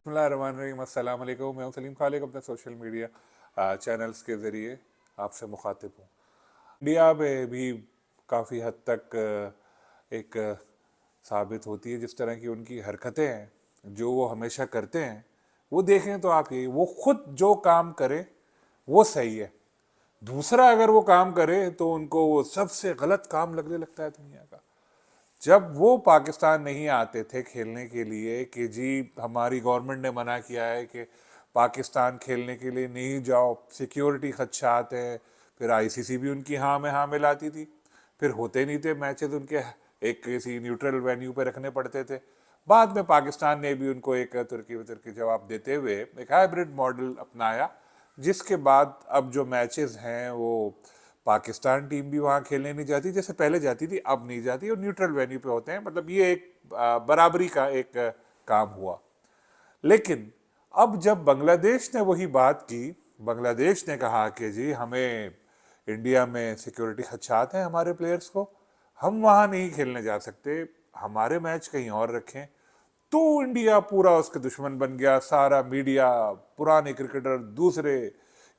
बिस्मिल्लाहिर्रहमानिर्रहीम। अस्सलाम वालेकुम। मैं हूं सलीम खालिक, अपने सोशल मीडिया चैनल्स के ज़रिए आपसे मुखातिब हूँ। इंडिया में भी काफ़ी हद तक एक साबित होती है जिस तरह की उनकी हरकतें हैं, जो वो हमेशा करते हैं। वो देखें तो आप ये वो खुद जो काम करे वो सही है, दूसरा अगर वो काम करे तो उनको वो सबसे गलत काम लगने लगता है दुनिया का। जब वो पाकिस्तान नहीं आते थे खेलने के लिए कि जी हमारी गवर्नमेंट ने मना किया है कि पाकिस्तान खेलने के लिए नहीं जाओ, सिक्योरिटी खदशात है, फिर आईसीसी भी उनकी हाँ में हाँ मिलाती थी, फिर होते नहीं थे मैचेस उनके, एक किसी न्यूट्रल वेन्यू पे रखने पड़ते थे। बाद में पाकिस्तान ने भी उनको एक तुर्की तुर्की जवाब देते हुए एक हाइब्रिड मॉडल अपनाया, जिसके बाद अब जो मैचेस हैं वो पाकिस्तान टीम भी वहाँ खेलने नहीं जाती, जैसे पहले जाती थी अब नहीं जाती, और न्यूट्रल वेन्यू पे होते हैं। मतलब ये एक बराबरी का एक काम हुआ। लेकिन अब जब बांग्लादेश ने वही बात की, बांग्लादेश ने कहा कि जी हमें इंडिया में सिक्योरिटी खदशात हैं हमारे प्लेयर्स को, हम वहाँ नहीं खेलने जा सकते, हमारे मैच कहीं और रखें, तो इंडिया पूरा उसके दुश्मन बन गया। सारा मीडिया, पुराने क्रिकेटर, दूसरे,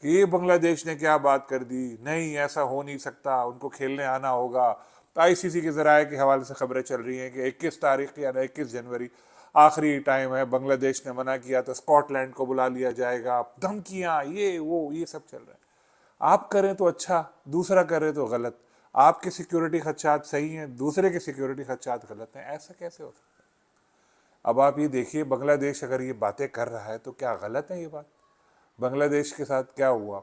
कि ये बांग्लादेश ने क्या बात कर दी, नहीं ऐसा हो नहीं सकता, उनको खेलने आना होगा। तो आईसीसी के जराये के हवाले से खबरें चल रही हैं कि 21 तारीख या 21 जनवरी आखिरी टाइम है, बांग्लादेश ने मना किया तो स्कॉटलैंड को बुला लिया जाएगा, धमकियां, ये वो ये सब चल रहा है। आप करें तो अच्छा, दूसरा करे तो गलत। आपके सिक्योरिटी खदशात सही हैं, दूसरे के सिक्योरिटी खदशात गलत हैं, ऐसा कैसे हो सकता है? अब आप ये देखिए, बांग्लादेश अगर ये बातें कर रहा है तो क्या गलत है ये बात? बांग्लादेश के साथ क्या हुआ?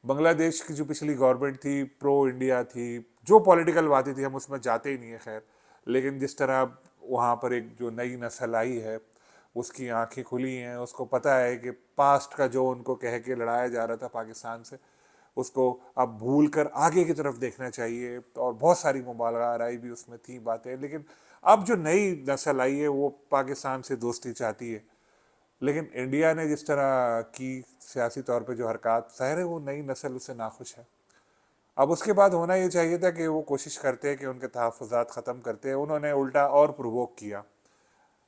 बांग्लादेश की जो पिछली गवर्नमेंट थी प्रो इंडिया थी, जो पॉलिटिकल बातें थी हम उसमें जाते ही नहीं है खैर, लेकिन जिस तरह वहाँ पर एक जो नई नस्ल आई है उसकी आंखें खुली हैं, उसको पता है कि पास्ट का जो उनको कह के लड़ाया जा रहा था पाकिस्तान से, उसको अब भूल कर आगे की तरफ देखना चाहिए। और बहुत सारी मुबालगा आराई भी उसमें थी बातें, लेकिन अब जो नई नस्ल आई है वो पाकिस्तान से दोस्ती चाहती है। लेकिन इंडिया ने जिस तरह की सियासी तौर पे जो हरकत, ज़ाहिर है वो नई नस्ल उससे नाखुश है। अब उसके बाद होना ये चाहिए था कि वो कोशिश करते हैं कि उनके तहफ़्फ़ुज़ात ख़त्म करते हैं, उन्होंने उल्टा और प्रोवोक किया।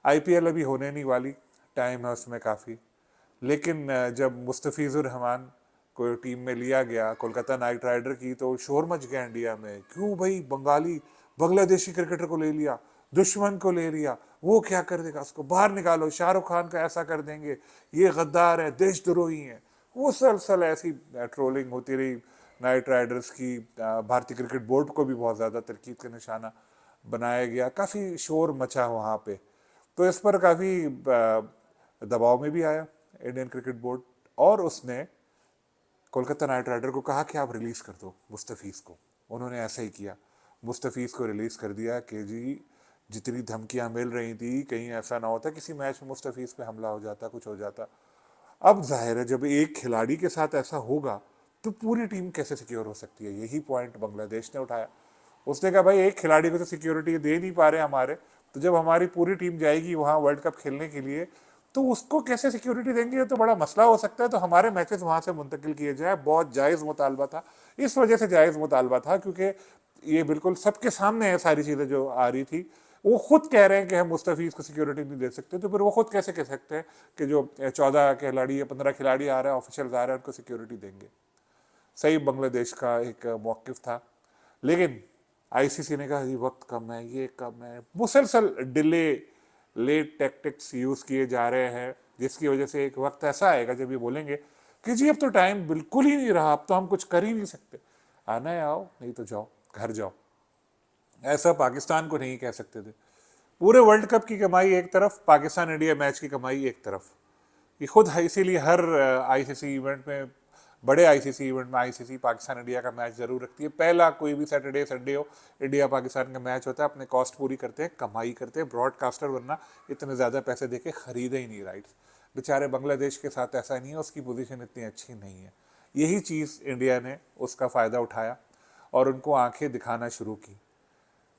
आईपीएल अभी होने नहीं वाली, टाइम है उसमें काफ़ी। लेकिन जब मुस्तफ़िज़ुर रहमान को टीम में लिया गया कोलकाता नाइट राइडर की, तो शोर मच गया इंडिया में, क्यों भाई बंगाली बांग्लादेशी क्रिकेटर को ले लिया, दुश्मन को ले लिया, वो क्या कर देगा, उसको बाहर निकालो, शाहरुख खान का ऐसा कर देंगे, ये गद्दार है, देशद्रोही है। वो सलसल ऐसी ट्रोलिंग होती रही नाइट राइडर्स की। भारतीय क्रिकेट बोर्ड को भी बहुत ज़्यादा तरकीब का निशाना बनाया गया, काफ़ी शोर मचा वहाँ पे। तो इस पर काफ़ी दबाव में भी आया इंडियन क्रिकेट बोर्ड, और उसने कोलकाता नाइट राइडर को कहा कि आप रिलीज़ कर दो मुस्तफ़ीज़ को। उन्होंने ऐसा ही किया, मुस्तफ़ीज़ को रिलीज़ कर दिया कि जी जितनी धमकियां मिल रही थी, कहीं ऐसा ना होता किसी मैच में मुस्तफ़ीज़ पे हमला हो जाता, कुछ हो जाता। अब जाहिर है जब एक खिलाड़ी के साथ ऐसा होगा तो पूरी टीम कैसे सिक्योर हो सकती है? यही पॉइंट बांग्लादेश ने उठाया। उसने कहा भाई एक खिलाड़ी को तो सिक्योरिटी दे नहीं पा रहे हमारे, तो जब हमारी पूरी टीम जाएगी वहाँ वर्ल्ड कप खेलने के लिए तो उसको कैसे सिक्योरिटी देंगे, ये तो बड़ा मसला हो सकता है। तो हमारे मैचेस वहाँ से मुंतकिल किए जाए। बहुत जायज़ मुतालबा था, इस वजह से जायज़ मुतालबा था क्योंकि ये बिल्कुल सबके सामने है सारी चीज़ें जो आ रही थी। वो खुद कह रहे हैं कि हम मुस्तफ़ीज़ को सिक्योरिटी नहीं दे सकते, तो फिर वो खुद कैसे कह सकते हैं कि जो 14 खिलाड़ी या 15 खिलाड़ी आ रहे हैं, ऑफिशियल आ रहे हैं, उनको सिक्योरिटी देंगे? सही बांग्लादेश का एक मौक़िफ़ था। लेकिन आईसीसी ने कहा ये वक्त कम है, ये कम है, मुसलसल डिले, लेट टैक्टिक्स यूज़ किए जा रहे हैं, जिसकी वजह से एक वक्त ऐसा आएगा जब ये बोलेंगे कि जी अब तो टाइम बिल्कुल ही नहीं रहा, अब तो हम कुछ कर ही नहीं सकते, आना है आओ, नहीं तो जाओ, घर जाओ। ऐसा पाकिस्तान को नहीं कह सकते थे। पूरे वर्ल्ड कप की कमाई एक तरफ, पाकिस्तान इंडिया मैच की कमाई एक तरफ। ये खुद है, इसीलिए हर आईसीसी इवेंट में, बड़े आईसीसी इवेंट में आईसीसी पाकिस्तान इंडिया का मैच जरूर रखती है। पहला कोई भी सैटरडे संडे हो, इंडिया पाकिस्तान का मैच होता है, अपने कॉस्ट पूरी करते हैं, कमाई करते हैं ब्रॉडकास्टर, वरना इतने ज़्यादा पैसे देके खरीदे ही नहीं राइट्स। बेचारे बांग्लादेश के साथ ऐसा नहीं है, उसकी पोजीशन इतनी अच्छी नहीं है। यही चीज़ इंडिया ने उसका फ़ायदा उठाया और उनको आंखें दिखाना शुरू की।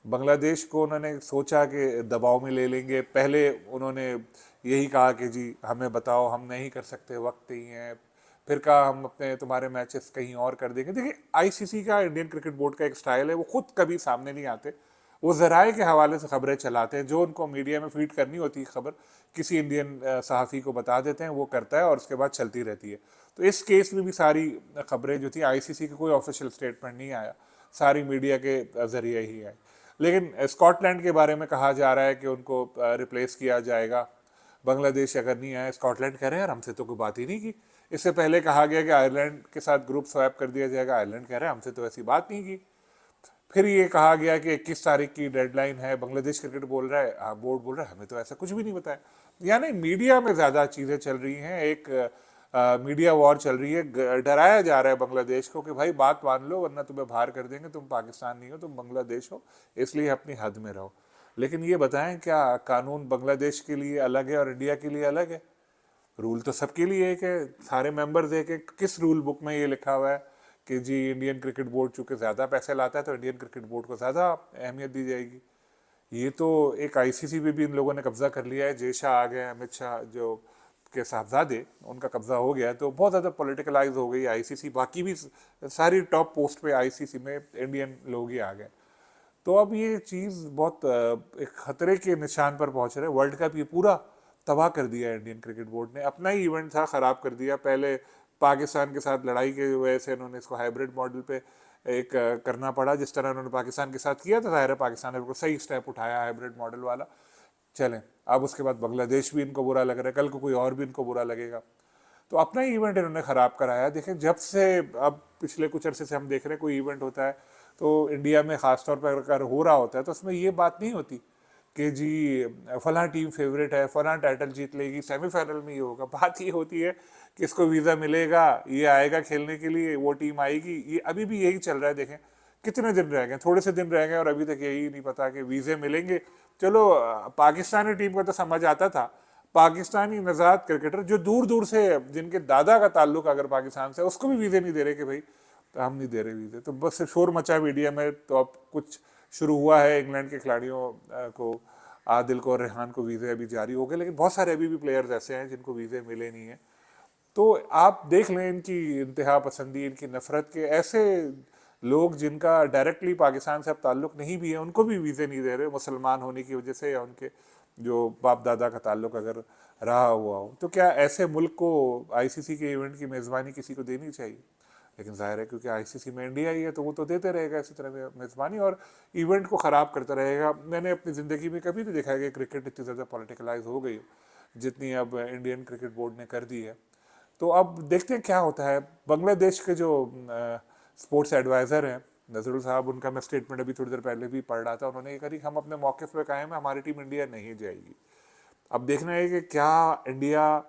बांग्लादेश को उन्होंने सोचा कि दबाव में ले लेंगे। पहले उन्होंने यही कहा कि जी हमें बताओ, हम नहीं कर सकते, वक्त नहीं है। फिर कहा हम अपने तुम्हारे मैचेस कहीं और कर देंगे। देखिए आईसीसी का, इंडियन क्रिकेट बोर्ड का एक स्टाइल है, वो खुद कभी सामने नहीं आते, वो ज़राए के हवाले से खबरें चलाते हैं, जो उनको मीडिया में फीड करनी होती है खबर किसी इंडियन सहाफ़ी को बता देते हैं, वो करता है और उसके बाद चलती रहती है। तो इस केस में भी सारी खबरें जो थी, आईसीसी का कोई ऑफिशियल स्टेटमेंट नहीं आया, सारी मीडिया के ज़रिए ही आई। लेकिन स्कॉटलैंड के बारे में कहा जा रहा है कि उनको रिप्लेस किया जाएगा, बांग्लादेश अगर नहीं आया। स्कॉटलैंड कह रहे हैं यार हमसे तो कोई बात ही नहीं की। इससे पहले कहा गया कि आयरलैंड के साथ ग्रुप स्वैप कर दिया जाएगा, आयरलैंड कह रहे हैं हमसे तो ऐसी बात नहीं की। फिर ये कहा गया कि 21 तारीख की डेडलाइन है, बांग्लादेश क्रिकेट बोल रहा है, बोर्ड बोल रहा है हमें तो ऐसा कुछ भी नहीं बताया। यानी मीडिया में ज़्यादा चीज़ें चल रही हैं, एक मीडिया वॉर चल रही है, डराया जा रहा है बांग्लादेश को कि भाई बात मान लो वरना तुम्हें बाहर कर देंगे, तुम पाकिस्तान नहीं हो, तुम बांग्लादेश हो, इसलिए अपनी हद में रहो। लेकिन ये बताएं क्या कानून बांग्लादेश के लिए अलग है और इंडिया के लिए अलग है? रूल तो सबके लिए एक है, सारे मेंबर्स एक है। किस रूल बुक में ये लिखा हुआ है कि जी इंडियन क्रिकेट बोर्ड चूंकि ज़्यादा पैसे लाता है तो इंडियन क्रिकेट बोर्ड को ज़्यादा अहमियत दी जाएगी? ये तो एक आईसीसी पे भी इन लोगों ने कब्जा कर लिया है। जय शाह आ गए, अमित शाह जो के साहबजादे, उनका कब्जा हो गया है, तो बहुत ज़्यादा पॉलिटिकलाइज हो गई आईसीसी। बाकी भी सारी टॉप पोस्ट पे आईसीसी में इंडियन लोग ही आ गए। तो अब ये चीज़ बहुत एक खतरे के निशान पर पहुंच रहे। वर्ल्ड कप ये पूरा तबाह कर दिया है इंडियन क्रिकेट बोर्ड ने, अपना ही इवेंट था ख़राब कर दिया। पहले पाकिस्तान के साथ लड़ाई की वजह से इन्होंने इसको हाइब्रिड मॉडल पे एक करना पड़ा, जिस तरह उन्होंने पाकिस्तान के साथ किया था। ज़ाहिर है पाकिस्तान ने बिल्कुल सही स्टेप उठाया हाइब्रिड मॉडल वाला। चलें, अब उसके बाद बांग्लादेश भी इनको बुरा लग रहा है, कल को कोई और भी इनको बुरा लगेगा। तो अपना ही इवेंट इन्होंने ख़राब कराया। देखें जब से अब पिछले कुछ अरसे से हम देख रहे हैं कोई इवेंट होता है तो इंडिया में ख़ासतौर पर अगर हो रहा होता है तो उसमें ये बात नहीं होती कि जी फलां टीम फेवरेट है, फलां टाइटल जीत लेगी, सेमीफाइनल में ये होगा। बात ये होती है कि इसको वीज़ा मिलेगा, ये आएगा खेलने के लिए, वो टीम आएगी। ये अभी भी यही चल रहा है। देखें कितने दिन रह गए, थोड़े से दिन रह गए और अभी तक यही नहीं पता कि वीज़े मिलेंगे। चलो पाकिस्तानी टीम का तो समझ आता था, पाकिस्तानी नजात क्रिकेटर जो दूर दूर से, जिनके दादा का ताल्लुक अगर पाकिस्तान से, उसको भी वीज़े नहीं दे रहे कि भाई तो हम नहीं दे रहे वीज़े। तो बस शोर मचा मीडिया में। तो अब कुछ शुरू हुआ है, इंग्लैंड के खिलाड़ियों को, आदिल को और रेहान को वीज़े अभी जारी हो गए, लेकिन बहुत सारे अभी भी प्लेयर्स ऐसे हैं जिनको वीज़े मिले नहीं है। तो आप देख लें इनकी इंतहा पसंदी, इनकी नफरत के ऐसे लोग जिनका डायरेक्टली पाकिस्तान से अब ताल्लुक नहीं भी है, उनको भी वीज़े नहीं दे रहे मुसलमान होने की वजह से, या उनके जो बाप दादा का ताल्लुक अगर रहा हुआ हो। तो क्या ऐसे मुल्क को आईसीसी के इवेंट की मेज़बानी किसी को देनी चाहिए? लेकिन जाहिर है क्योंकि आईसीसी में इंडिया ही है तो वो तो देते रहेगा इसी तरह मेज़बानी और इवेंट को ख़राब करता रहेगा। मैंने अपनी ज़िंदगी में कभी नहीं देखा है कि क्रिकेट इतनी ज़्यादा पॉलिटिकलाइज हो गई जितनी अब इंडियन क्रिकेट बोर्ड ने कर दी है। तो अब देखते हैं क्या होता है। बांग्लादेश के जो स्पोर्ट्स एडवाइज़र हैं नजरुल साहब, उनका मैं स्टेटमेंट अभी थोड़ी देर पहले भी पढ़ रहा था। उन्होंने ये कहा कि हम अपने मौके पे कायम है, हमारी टीम इंडिया नहीं जाएगी। अब देखना है कि क्या इंडिया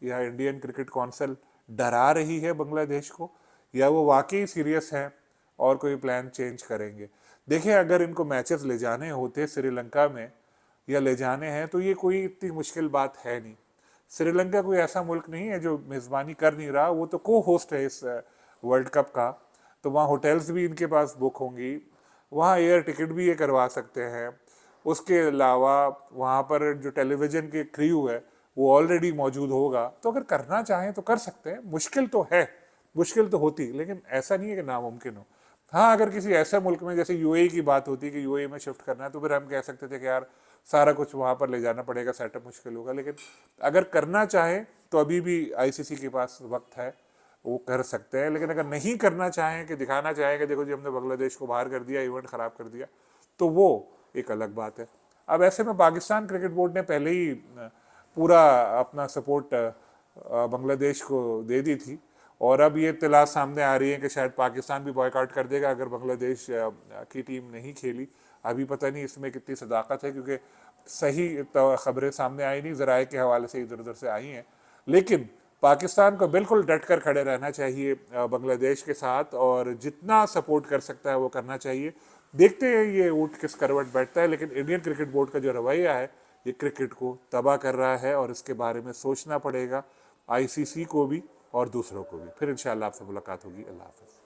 या इंडियन क्रिकेट काउंसिल डरा रही है बांग्लादेश को, या वो वाकई सीरियस है और कोई प्लान चेंज करेंगे। देखिए अगर इनको मैचेस ले जाने होते श्रीलंका में या ले जाने हैं तो ये कोई इतनी मुश्किल बात है नहीं। श्रीलंका कोई ऐसा मुल्क नहीं है जो मेज़बानी कर नहीं रहा, वो तो को होस्ट है इस वर्ल्ड कप का। तो वहाँ होटल्स भी इनके पास बुक होंगी, वहाँ एयर टिकट भी ये करवा सकते हैं। उसके अलावा वहाँ पर जो टेलीविज़न के क्रू है वो ऑलरेडी मौजूद होगा। तो अगर करना चाहें तो कर सकते हैं। मुश्किल तो है, मुश्किल तो होती, लेकिन ऐसा नहीं है कि नामुमकिन हो। हाँ अगर किसी ऐसे मुल्क में जैसे यूएई की बात होती कि यूएई में शिफ्ट करना है तो फिर हम कह सकते थे कि यार सारा कुछ वहाँ पर ले जाना पड़ेगा, सेटअप मुश्किल होगा। लेकिन अगर करना चाहें तो अभी भी आईसीसी के पास वक्त है, वो कर सकते हैं। लेकिन अगर नहीं करना चाहें कि दिखाना चाहें कि देखो जी हमने बांग्लादेश को बाहर कर दिया, इवेंट ख़राब कर दिया, तो वो एक अलग बात है। अब ऐसे में पाकिस्तान क्रिकेट बोर्ड ने पहले ही पूरा अपना सपोर्ट बांग्लादेश को दे दी थी और अब ये इत्तला सामने आ रही है कि शायद पाकिस्तान भी बॉयकॉट कर देगा अगर बांग्लादेश की टीम नहीं खेली। अभी पता नहीं इसमें कितनी सदाकत है क्योंकि सही खबरें सामने आई नहीं, ज़राए के हवाले से इधर उधर से आई हैं। लेकिन पाकिस्तान को बिल्कुल डट कर खड़े रहना चाहिए बांग्लादेश के साथ और जितना सपोर्ट कर सकता है वो करना चाहिए। देखते हैं ये ऊँट किस करवट बैठता है। लेकिन इंडियन क्रिकेट बोर्ड का जो रवैया है ये क्रिकेट को तबाह कर रहा है और इसके बारे में सोचना पड़ेगा आईसीसी को भी और दूसरों को भी। फिर इंशाल्लाह आपसे मुलाकात होगी। अल्लाह हाफ़िज़।